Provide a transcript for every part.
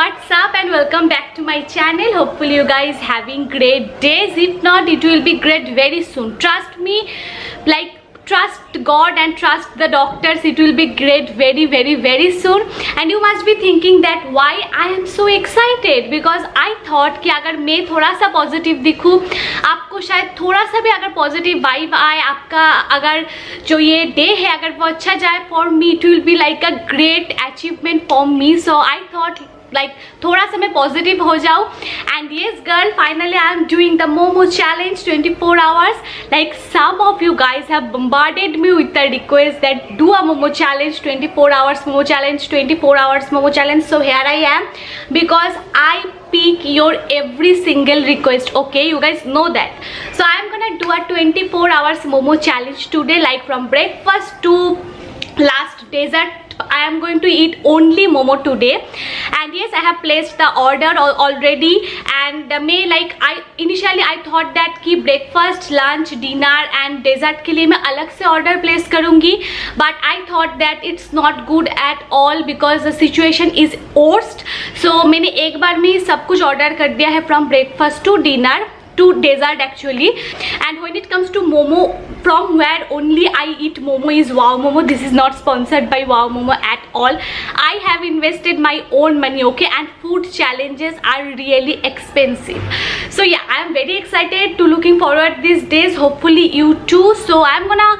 what's up and welcome back to my channel. Hopefully you guys having great days. If not, it will be great very soon. Trust me, like trust God and trust the doctors, it will be great very soon. And you must be thinking that why I am so excited, because I thought कि अगर मैं थोड़ा सा positive दिखूँ, आपको शायद थोड़ा सा भी अगर पॉजिटिव वाइब आए, आपका अगर जो ये डे है अगर वो अच्छा जाए, for me it will be like a great achievement for me. So I thought like थोड़ा सा मैं पॉजिटिव हो जाऊँ. And yes girl, finally I am doing the Momo challenge 24 hours. Like some of you guys have bombarded me with the request that do a momo challenge, 24 hours momo challenge, 24 hours momo challenge. So here I am, because I pick your every single request. Okay, you guys know that. So I am gonna do a 24 hours momo challenge today, like from breakfast to last dessert. I am going to eat only momo today. And yes, I have placed the order already. And मैं like initially I thought that कि breakfast, lunch, dinner and dessert के लिए मैं अलग से order place करूँगी. But I thought that it's not good at all because the situation is worst. So मैंने एक बार में सब कुछ order कर दिया है from breakfast to dinner to dessert actually. And when it comes to momo, from where only I eat momo is Wow Momo. This is not sponsored by Wow Momo at all. I have invested my own money, okay, and food challenges are really expensive. So yeah, I am very excited to looking forward these days. Hopefully you too. So I'm gonna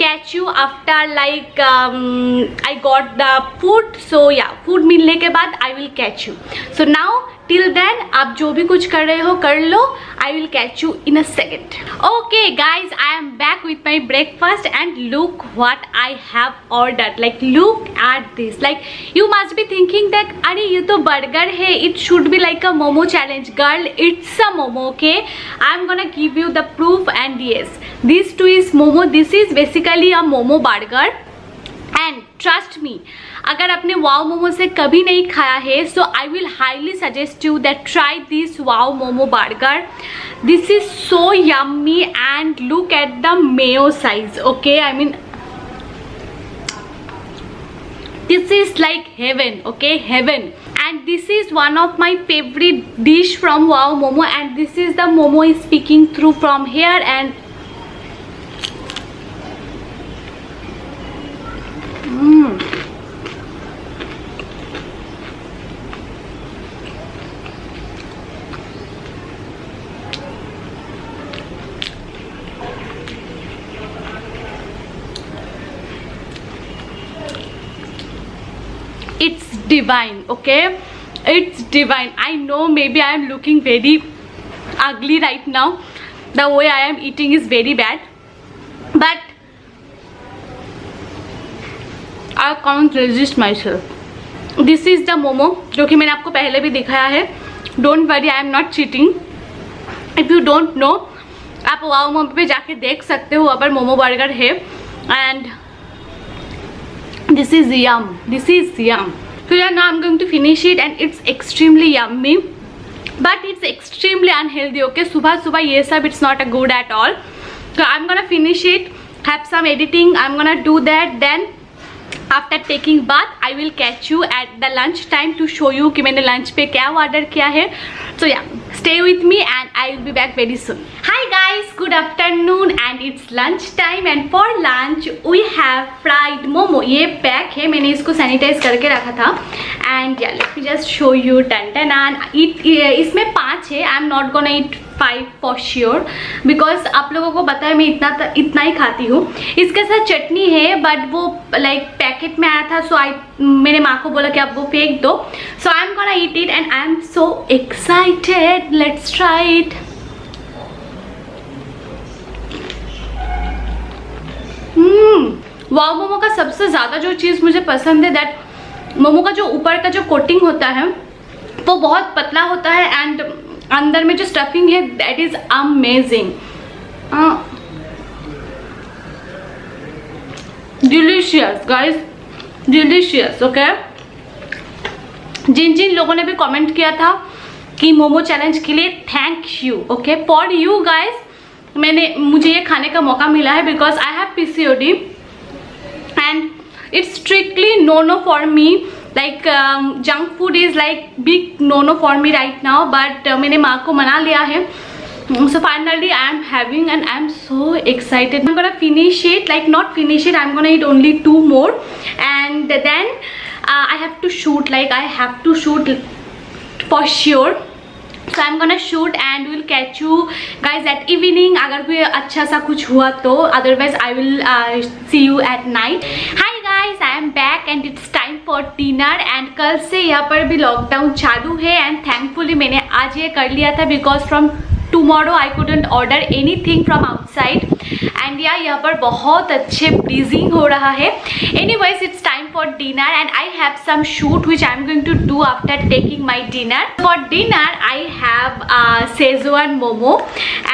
catch you after like I got the food. So yeah, food मिलने के बाद I will catch you. So now till then आप जो भी कुछ कर रहे हो कर लो. I will catch you in a second. Okay guys, I am back with my breakfast and look what I have ordered. Like look at this. Like you must be thinking that अरे ये तो burger है, it should be like a momo challenge. Girl, it's a momo, okay? I am gonna give you the proof. And yes, this too is momo. This is basically a momo burger. And trust me, अगर आपने wow momo से कभी नहीं खाया है, so I will highly suggest you that try this wow momo burger. This is so yummy and look at the mayo size, okay? I mean, this is like heaven, okay? Heaven. And this is one of my favorite dish from wow momo, and this is the momo is speaking through from here. And it's divine, okay? It's divine. I know maybe I am looking very ugly right now. The way I am eating is very bad, but I can't resist myself. This is the momo जो कि मैंने आपको पहले भी दिखाया है. Don't worry, I am not cheating. If you don't know, आप wow momo पे जाके देख सकते हो अगर मोमो बर्गर है. And this is yum. This is yum. So yeah, now I'm going to finish it, and it's extremely yummy, but it's extremely unhealthy. Okay, सुबह ये सब it's not a good at all. So I'm gonna finish it, have some editing. I'm gonna do that. Then after taking bath, I will catch you at the lunch time to show you कि मैंने lunch पे क्या order किया है. So yeah, stay with me and I will be back very soon. Hi guys, good afternoon and it's lunch time, and for lunch we have fried momo. ये pack है, मैंने इसको सैनिटाइज करके रखा था. And yeah, let me just show you. इसमें 5 है. I am not gonna eat 5 for sure, because आप लोगों को पता है मैं इतना ही खाती हूँ. इसके साथ चटनी है, बट वो लाइक पैकेट में आया था, सो मेरे माँ को बोला कि आप वो फेंक दो. So I am gonna eat it and I am so excited. Let's try it. Wow momo का सबसे ज़्यादा जो चीज़ मुझे पसंद है, दैट मोमो का जो ऊपर का जो कोटिंग होता है वो बहुत पतला होता है, एंड अंदर में जो स्टफिंग है that is amazing. Delicious guys, delicious. Okay, जिन लोगों ने भी कमेंट किया था कि मोमो चैलेंज के लिए, thank you. Okay, for you guys मुझे ये खाने का मौका मिला है, because I have PCOD and it's strictly no for me like junk food is like big no for me right now, but मैंने माँ को मना लिया है. So finally I am having and I am so excited. I'm gonna finish it, like not finish it, I'm gonna eat only 2 more and then I have to shoot, like I have to shoot for sure. So I'm gonna shoot and we'll catch you guys at evening अगर कोई अच्छा सा कुछ हुआ तो, otherwise I will see you at night. Hi guys, I am back and it's time for dinner and कल से यहाँ पर भी लॉकडाउन चालू है and thankfully मैंने आज ये कर लिया था because from tomorrow I couldn't order anything from outside and yeah, यहाँ पर बहुत अच्छे ब्रीजिंग हो रहा है. Anyways, it's time for dinner and I have some shoot which I'm going to do after taking my dinner. For dinner I have Szechuan momo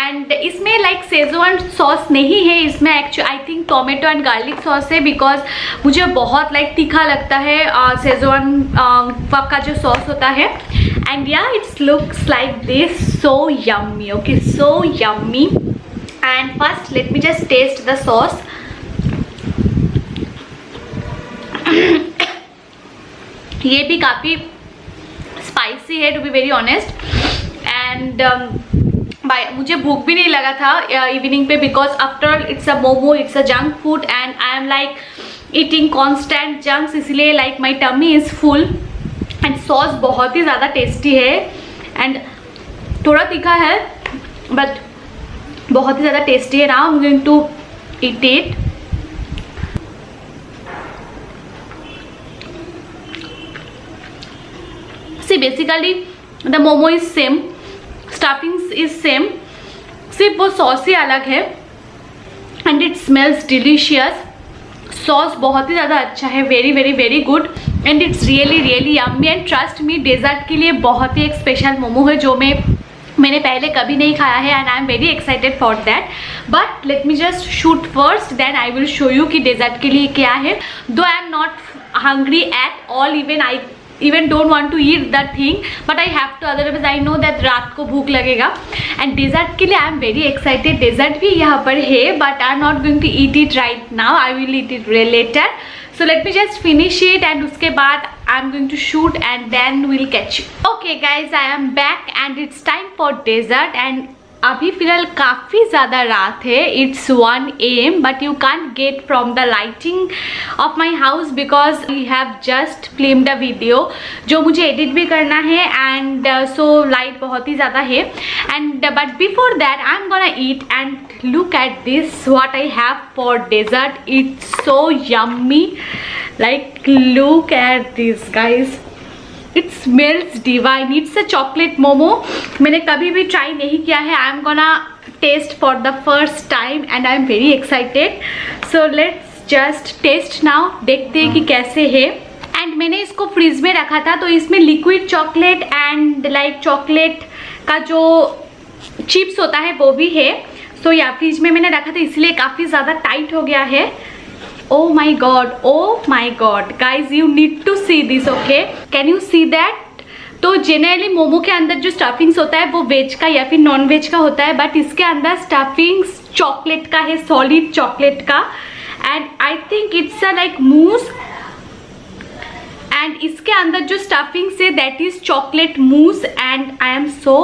and इसमें like Szechuan sauce नहीं है, इसमें actually I think tomato and garlic sauce है because मुझे बहुत like तीखा लगता है Szechuan का जो sauce होता है. And yeah, it looks like this, so yummy. Okay, so yummy. And first let me just taste the sauce. ये भी काफ़ी स्पाइसी है, to be very honest. And मुझे भूख भी नहीं लगा था इवनिंग पे because after all it's a momo, it's a junk food and I am like eating constant junks, इसलिए like my tummy is full. And sauce बहुत ही ज़्यादा टेस्टी है एंड थोड़ा तीखा है बट बहुत ही ज़्यादा टेस्टी है. Now I am going to eat it. See basically the momo is same, stuffings is same, सिर्फ वो सॉस ही अलग है and it smells delicious. Sauce बहुत ही ज़्यादा अच्छा है, very very very good and it's really really yummy. And trust me, dessert के लिए बहुत ही एक स्पेशल मोमो है जो मैंने पहले कभी नहीं खाया है and I am very excited for that. But let me just shoot first, then I will show you कि डेजर्ट के लिए क्या है. Though I am not hungry at all, even I even don't want to eat that thing but I have to, otherwise I know that रात को भूख लगेगा. And dessert के लिए I am very excited. Dessert भी यहाँ पर है but I am not going to eat it right now, I will eat it later. So let me just finish it and उसके बाद I am going to shoot and then we'll catch you. Okay guys, I am back and it's time for dessert. And अभी फिलहाल काफ़ी ज़्यादा रात है, it's 1 AM but you can't get from the lighting of my house because we have just filmed a video जो मुझे edit भी करना है एंड सो लाइट बहुत ही ज़्यादा है. And but before that I am gonna eat and look at this what I have for dessert. It's so yummy, like look at this guys, it smells divine. It's a chocolate momo, मैंने कभी भी try नहीं किया है. I am gonna taste for the first time and I am very excited. So let's just taste now, देखते हैं कि कैसे है. एंड मैंने इसको फ्रीज में रखा था तो इसमें liquid chocolate and like chocolate का जो चिप्स होता है वो भी है. सो या फ्रीज में मैंने रखा था इसलिए काफ़ी ज़्यादा टाइट हो गया है. Oh my god guys, you need to see this, okay? Can you see that? तो जनरली मोमो के अंदर जो स्टफिंग्स होता है वो वेज का या फिर नॉन वेज का होता है बट इसके अंदर स्टफिंग्स चॉकलेट का है, सॉलिड चॉकलेट का. And I think it's a like mousse and इसके अंदर जो स्टफिंग्स है that is chocolate mousse and I am so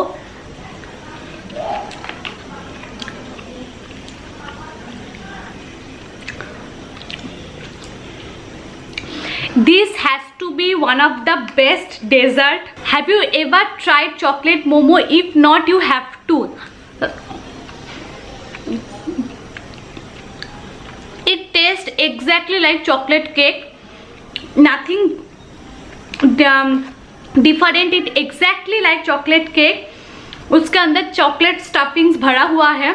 this has to be one of the best dessert. Have you ever tried chocolate momo? If not, you have to. It tastes exactly like chocolate cake, nothing different. It exactly like chocolate cake. उसके अंदर chocolate stuffings भरा हुआ है,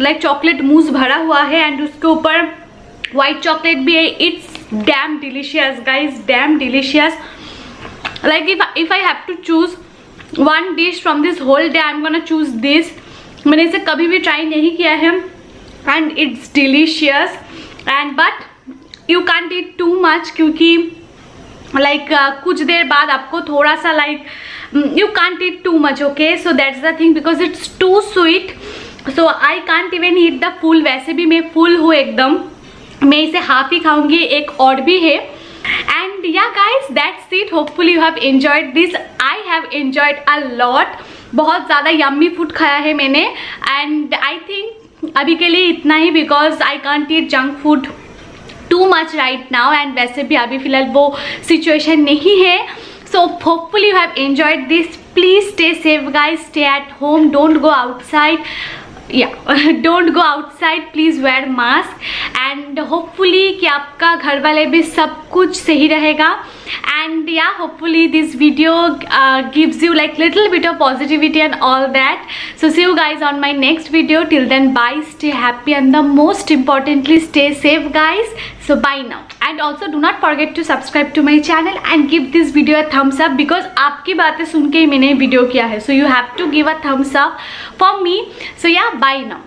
like chocolate mousse भरा हुआ है and उसके ऊपर वाइट चॉकलेट भी है. It's damn delicious guys, damn delicious. Like if I have to choose one dish from this whole day, I'm gonna choose this. मैंने इसे कभी भी ट्राई नहीं किया है and it's delicious and but you can't eat too much क्योंकि like कुछ देर बाद आपको थोड़ा सा like you can't eat too much, okay? So that's the thing because it's too sweet, so I can't even eat the full. वैसे भी मैं full हूँ एकदम, मैं इसे हाफ ही खाऊंगी. एक और भी है and And yeah guys, that's it. Hopefully you have enjoyed this. I have enjoyed a lot. बहुत ज़्यादा यम्मी फूड खाया है मैंने, एंड आई थिंक अभी के लिए इतना ही, because I can't eat junk food too much right now, and वैसे भी अभी फ़िलहाल वो सिचुएशन नहीं है. So hopefully you have enjoyed this. Please stay safe guys, stay at home, don't go outside. Don't go outside, please wear mask, and hopefully कि आपका घर वाले भी सब कुछ सही रहेगा. And yeah, hopefully this video gives you like little bit of positivity and all that. So see you guys on my next video. Till then, bye, stay happy, and the most importantly, stay safe guys. So bye now, and also do not forget to subscribe to my channel and give this video a thumbs up, because आपकी बातें सुन के ही मैंने video किया है. So you have to give a thumbs up for me. So yeah, bye now.